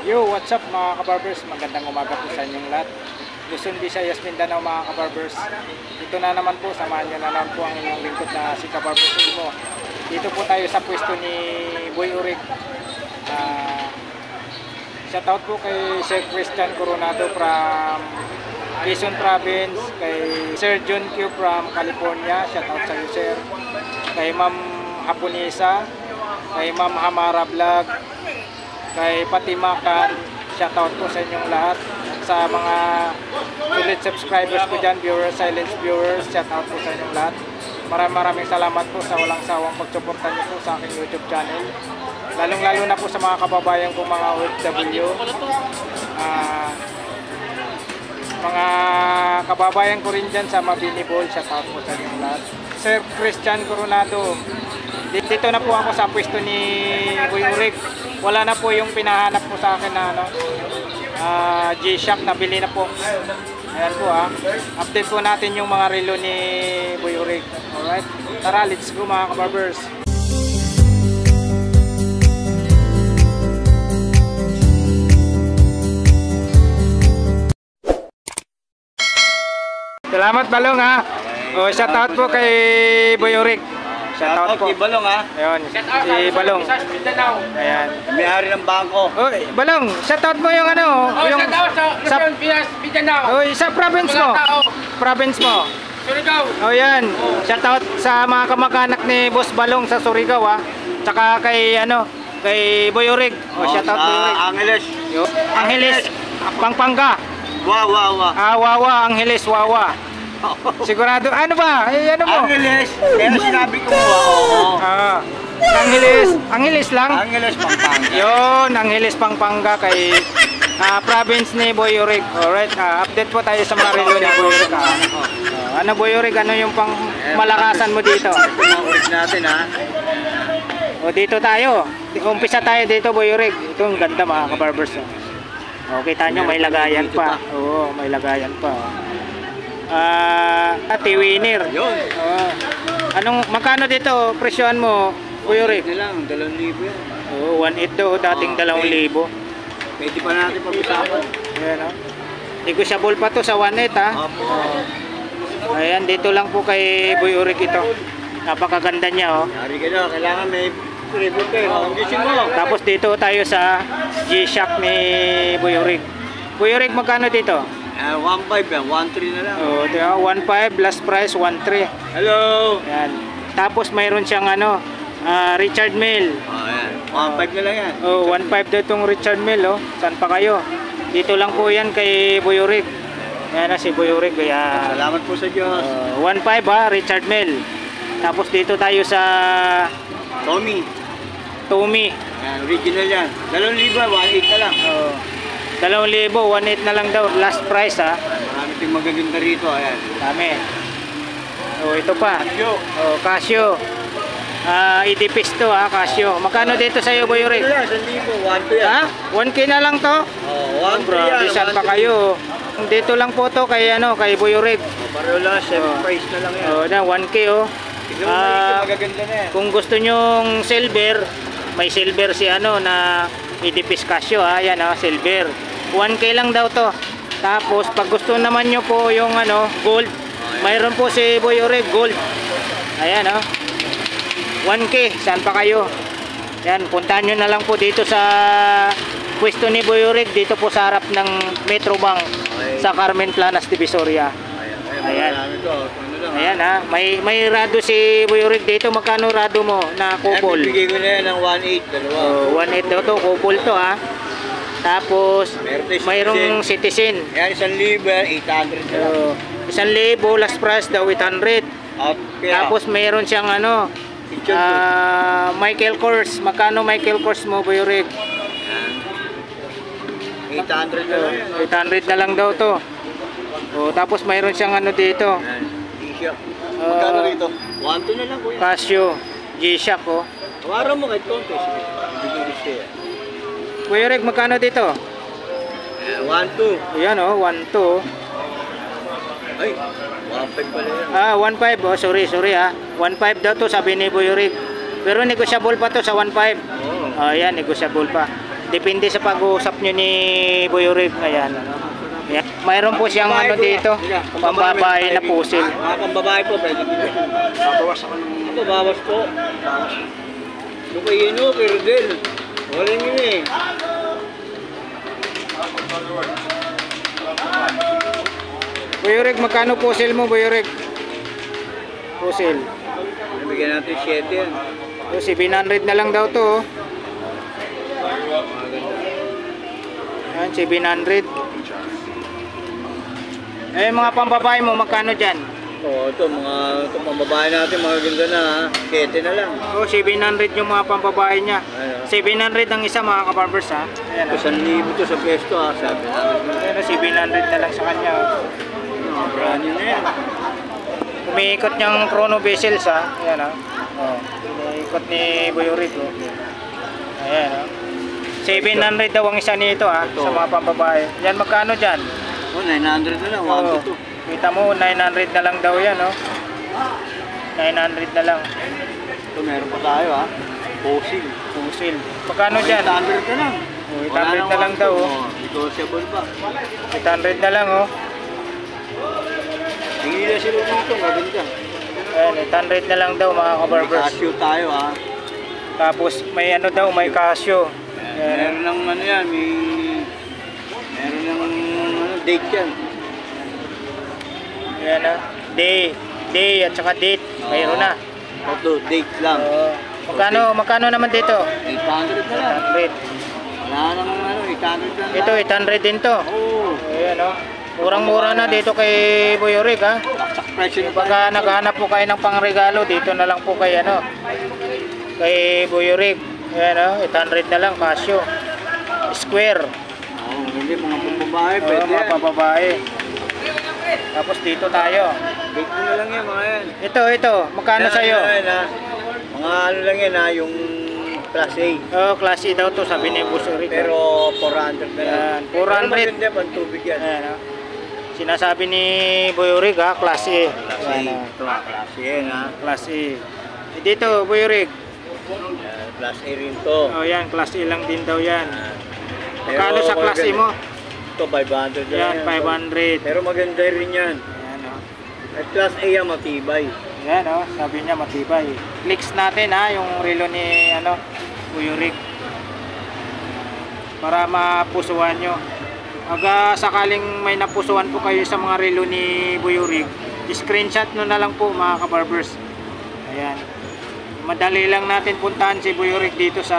Yo, what's up mga kabarbers? Magandang umaga po sa inyong lahat. Luzon, Visayas, Mindanao mga kabarbers. Dito na naman po, samahan nyo na naman po ang inyong lingkod na si Kabarbers Ulmo. Dito po tayo sa pwesto ni Boy Urig. Shoutout po kay Sir Christian Coronado from Quezon Province, kay Sir John Q from California. Shoutout sa iyo, Sir. Kay Ma'am Hapunisa, kay Ma'am Hamara Vlog, kay Patimakan, shoutout po sa inyong lahat. At sa mga sulit subscribers ko dyan, viewers, silence viewers, shoutout po sa inyong lahat. Maraming salamat po sa walang sawang pagsuporta niyo po sa aking YouTube channel. Lalong-lalo na po sa mga kababayan kong mga OFW. Mga kababayan ko rin dyan sa Mabinibol, shoutout po sa inyong lahat. Sir Christian Coronado, dito na po ako sa pwesto ni Boy Urig. Wala na po yung pinahanap po sa akin na G-Shock, nabili na po. Ayan po update po natin yung mga relo ni Boy Urig. Alright, tara, let's go mga kabarbers. Salamat Balong shoutout po kay Boy Urig. Shoutout po. Kay Balong Ayun, si Balong. Ayan. May-ari ng bangko. Oy, Balong, shoutout mo yung yung sa Mindanao. Oy, sa province mo. Province mo. Surigao. Oh, yan. Shoutout sa mga kamag-anak ni Boss Balong sa Surigao Tsaka kay kay Boy Urig. Shoutout Boy Urig. Angeles. Angeles, Pampanga. Wawa. Wawa, Angeles, Wawa. Sigurado, ano ba? Ano mo? Angeles. Kaya sinabi ko Angeles lang? Angeles, Pampanga. Yun, Angeles, Pampanga kay province ni Boy Urig. Alright, update po tayo sa mga relo ni Boy Urig. Ano Boy Urig, ano yung pang malakasan mo dito? Mga ulit natin Dito tayo. Umpisa tayo dito Boy Urig. Ito ang ganda mga kabarbers. Kita nyo, may lagayan pa. Oo, may lagayan pa. T-Winner. Yun. Magkano dito presyohan mo, Boy Urig? Ito lang, 2,000 yan. 1.8 daw, dating 2,000. Pwede pa natin pag-usapan. Ayan negosyable pa to sa 1.8 Ayan, dito lang po kay Boy Urig ito. Napakaganda niya Yari ka na, kailangan may rebuter. Mo. Tapos dito tayo sa G-Shock ni Boy Urig. Boy Urig, magkano dito? 1.5 yan, 1.3 na lang. 1.5 last price 1.3. Hello. Yan. Tapos mayroon siyang Richard Mille. Ayan. 1.5 na lang yan. 1.5 daw itong Richard Mille. Saan pa kayo? Dito lang po yan kay Boy Urig. Yan si Boy Urig. Salamat po sa Diyos. 1.5 Richard Mille. Tapos dito tayo sa Tommy. Ayan, original yan. 2,000, 1.8 na lang. 2,000, 1.8 na lang daw. Last price Marami tayong magaganda rito. Ayan. Dami. Ito pa. Casio. Idipis to Casio. Magkano dito sa iyo Boy Urig? 1,000, 1.2 yan. 1K na lang to? 1.3 yan. Saan pa kayo? Dito lang po to kay kay Boy Urig. Pareho lang, same price na lang yan. 1K Tignan mo magaganda na yan. Kung gusto nyong silver, may silver si na Idipis Casio Ayan silver. 1K lang daw to. Tapos pag gusto naman nyo po yung gold, mayroon po si Boy Urig gold. Ayan 1K, saan pa kayo? Yan, puntahan nyo na lang po dito sa pwesto ni Boy Urig, dito po sa harap ng Metrobank sa Carmen Planas, Divisoria. Ayan. Ayan may rado si Boy Urig dito. Magkano rado mo na couple? Bibigay ko na yan ng 1.8, 1.8 daw to, couple to Tapos mayroong citizen. Yan, 1,000, 800 na lang. 1,000 last price daw 800. Tapos mayroon siyang Michael Kors. Magkano Michael Kors mo Boy Urig? 800 na lang. 800 na lang daw to. Tapos mayroon siyang dito. Magkano rito? 1.2 na lang kuya. Casio G-Shock Tawaran mo kahit contest. Boy Urig, magkano dito? 1.2. Ayan 1.2. Ay, 1.5 pala yan. 1.5 sorry 1.5 daw to sabi ni Boy Urig. Pero negosyable pa to sa 1.5. Oo. Ayan, negosyable pa. Depende sa pag-uusap nyo ni Boy Rick. Ayan. Ayan. Mayroon po siyang ano dito, pambabae na pusil. Mga pambabae po, pwede dito. Babawas ako ng... Babawas po. Yung kay Ino, kay Rodel. Wala yun eh. Boy Rick, magkano pusil mo, Boy Rick? Pusil. Nabigyan natin 7 yan. So, 700 na lang daw to. Oh. Ayan, 700. Eh, mga pambabae mo, magkano dyan? Oo, ito pambabae natin, mga ganda na ha. 7 na lang. Oh, 700 yung mga pambabae niya. Ayun. 700 ang isa, mga kabarbers ha. Ayan, Ito, 1,000 to sa pwesto ha, sabi natin. Ayan, 700 na lang sa kanya. Oh. Brand new na yan. Umiikot niyang chrono vessels ha. Ayan ha. Oh, umiikot ni Boy Rick. Oh. Ayan ha. 700 daw ang isa nito ha, sa mga pambabae. Yan, magkano dyan? Oh, 900 na lang, 1 Oh, to 2. kita mo, 900 na lang daw yan, no? 900 na lang. Ito, meron pa tayo ha. Fossil. Pusil. Magkano dyan? 800 na lang. Oh, 800 na lang daw, oh. Negotiable pa. 800 na lang, oh. Tingin nila sila dito, maganda. Ayan, 800 na lang daw, mga May kabarbers. Casio tayo ha. Tapos, may ano daw, may Casio. Meron ng ano yan, meron ng ano, date yan. Ayan, ha. Day, at saka date. Mayroon na. Ito, date lang. Oh. Magkano naman dito? 800 na lang. 800. Wala nang ano, 800 na lang. Ito, 800 din to. Oo. Ayan, oh. Murang-mura na dito kay Boy Rick, ha. Saksak presyo na Pagka naghahanap po kayo ng pangregalo, dito na lang po kay ano, kay Boy Rick. Ayan, oh, 800 na lang, Casio. Square. Oo, hindi, mga pambabae, Oh, pwede mga yan. pababae. Tapos dito tayo. Date mo na lang yan, mga yan. Ito, magkano sa'yo? Yan, ha. Mga ano lang yan ha, yung Class A. Oh, Class A daw to, sabi ni Boy Rick. Pero 400 na lang. Yan, 400. Pero maganda, pantubig yan. Ayan, oh. Sinasabi ni Boy Rick, ha, Class A. Class A. Ayan, oh. Ito, Class A yan ha. Class A. Dito, Boy Rick. Yan, Class A rin to. Oh, yan, Class A lang din daw yan. Pero Magkano sa Class A mo? Ito, 500 na Yan, 500. Pero maganda rin yan. Ayan, oh. At Class A yan, matibay. Ayan, oh, sabi niya matibay. Clicks natin ha, yung relo ni ano, Boy Rick. Para mapusuan nyo. Pag sakaling may napusuan po kayo sa mga relo ni Boy Rick, screenshot nyo na lang po, mga kabarbers. Ayan. Madali lang natin puntahan si Boy Rick dito sa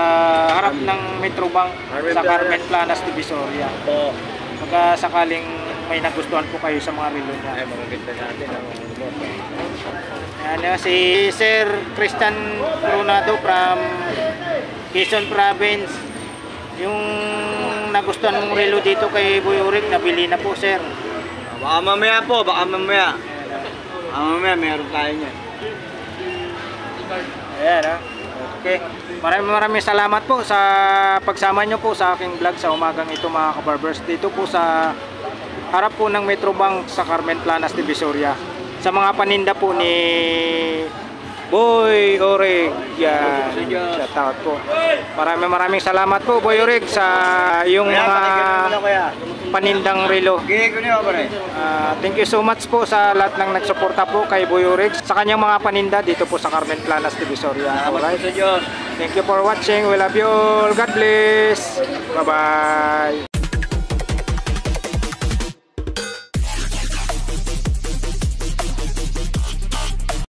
harap ng Metrobank sa Carmen Planas, Divisoria. Ito. Pag sakaling may nagustuhan po kayo sa mga relo niya. Ay, magaganda natin. Ano, si Sir Christian Coronado from Quezon Province. Yung nagustuhan mong relo dito kay Boy Rick, nabili na po, sir. Baka mamaya po, baka mamaya. Baka mamaya, meron tayo niyan. Ayan, ha. Okay. Maraming salamat po sa pagsama nyo po sa aking vlog sa umagang ito, mga kabarbers. Dito po sa harap po ng Metrobank sa Carmen Planas, Divisoria. Sa mga paninda po ni Boy Rick. Yan. Shout out po. Maraming salamat po, Boy Rick, sa yung mga panindang relo. Thank you so much po sa lahat ng nagsuporta po kay Boy Rick sa kanyang mga paninda dito po sa Carmen Planas, Divisoria. Alright. Thank you for watching. We love you all. God bless. Bye-bye.